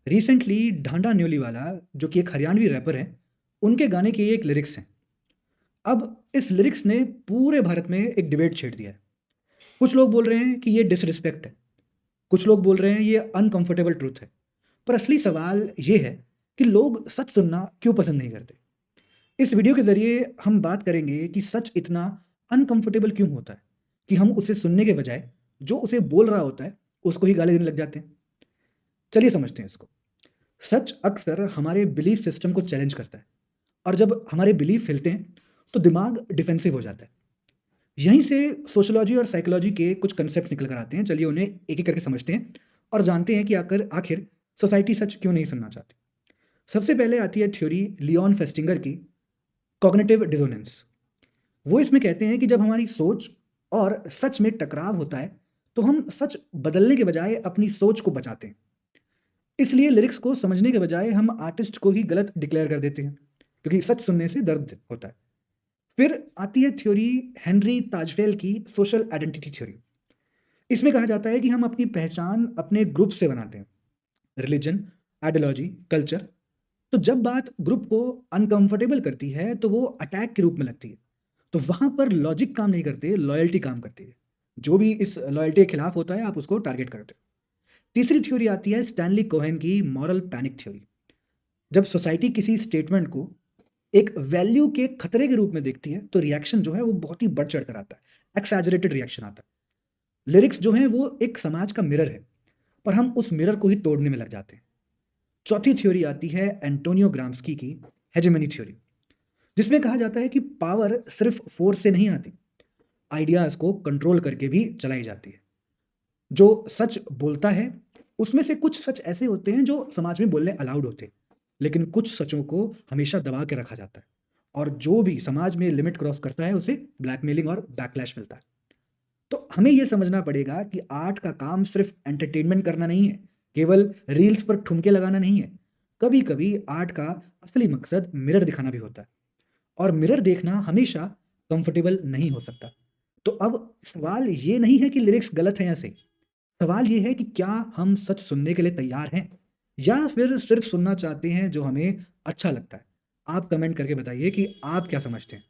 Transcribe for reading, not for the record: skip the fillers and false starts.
Recently Dhanda न्योलीवाला जो कि एक हरियाणवी रैपर है, उनके गाने के ये एक लिरिक्स हैं। अब इस लिरिक्स ने पूरे भारत में एक डिबेट छेड़ दिया है। कुछ लोग बोल रहे हैं कि ये डिसरिस्पेक्ट है, कुछ लोग बोल रहे हैं ये अनकंफर्टेबल ट्रूथ है। पर असली सवाल ये है कि लोग सच सुनना क्यों पसंद नहीं करते। इस वीडियो के ज़रिए हम बात करेंगे कि सच इतना अनकंफर्टेबल क्यों होता है कि हम उसे सुनने के बजाय जो उसे बोल रहा होता है, उसको ही गाली देने लग जाते हैं। चलिए समझते हैं इसको। सच अक्सर हमारे बिलीफ सिस्टम को चैलेंज करता है और जब हमारे बिलीफ हिलते हैं, तो दिमाग डिफेंसिव हो जाता है। यहीं से सोशियोलॉजी और साइकोलॉजी के कुछ कंसेप्ट निकल कर आते हैं। चलिए उन्हें एक-एक करके समझते हैं और जानते हैं कि आखिर आखिर सोसाइटी सच क्यों नहीं सुनना चाहती। सबसे पहले आती है थ्योरी लियोन फेस्टिंगर की, कॉग्निटिव डिसोनेंस। वो इसमें कहते हैं कि जब हमारी सोच और सच में टकराव होता है, तो हम सच बदलने के बजाय अपनी सोच को बचाते हैं। इसलिए लिरिक्स को समझने के बजाय हम आर्टिस्ट को ही गलत डिक्लेयर कर देते हैं, क्योंकि सच सुनने से दर्द होता है। फिर आती है थ्योरी हेनरी ताजफेल की, सोशल आइडेंटिटी थ्योरी। इसमें कहा जाता है कि हम अपनी पहचान अपने ग्रुप से बनाते हैं, रिलीजन, आइडियोलॉजी, कल्चर। तो जब बात ग्रुप को अनकंफर्टेबल करती है, तो वो अटैक के रूप में लगती है। तो वहां पर लॉजिक काम नहीं करते, लॉयल्टी काम करती है। जो भी इस लॉयल्टी के खिलाफ होता है, आप उसको टारगेट करते हो। तीसरी थ्योरी आती है स्टैनली कोहेन की, मॉरल पैनिक थ्योरी। जब सोसाइटी किसी स्टेटमेंट को एक वैल्यू के खतरे के रूप में देखती है, तो रिएक्शन जो है वो बहुत ही बढ़ चढ़ कर आता है, एक्सैजरेटेड रिएक्शन आता है। लिरिक्स जो है वो एक समाज का मिरर है, पर हम उस मिरर को ही तोड़ने में लग जाते हैं। चौथी थ्योरी आती है एंटोनियो ग्राम्स्की की, हेजेमनी थ्योरी, जिसमें कहा जाता है कि पावर सिर्फ फोर्स से नहीं आती, आइडियाज को कंट्रोल करके भी चलाई जाती है। जो सच बोलता है, उसमें से कुछ सच ऐसे होते हैं जो समाज में बोलने अलाउड होते हैं, लेकिन कुछ सचों को हमेशा दबा के रखा जाता है। और जो भी समाज में लिमिट क्रॉस करता है, उसे ब्लैकमेलिंग और बैकलैश मिलता है। तो हमें यह समझना पड़ेगा कि आर्ट का काम सिर्फ एंटरटेनमेंट करना नहीं है, केवल रील्स पर ठुमके लगाना नहीं है। कभी कभी आर्ट का असली मकसद मिरर दिखाना भी होता है, और मिरर देखना हमेशा कंफर्टेबल नहीं हो सकता। तो अब सवाल ये नहीं है कि लिरिक्स गलत है या सही, सवाल ये है कि क्या हम सच सुनने के लिए तैयार हैं, या फिर सिर्फ सुनना चाहते हैं जो हमें अच्छा लगता है। आप कमेंट करके बताइए कि आप क्या समझते हैं।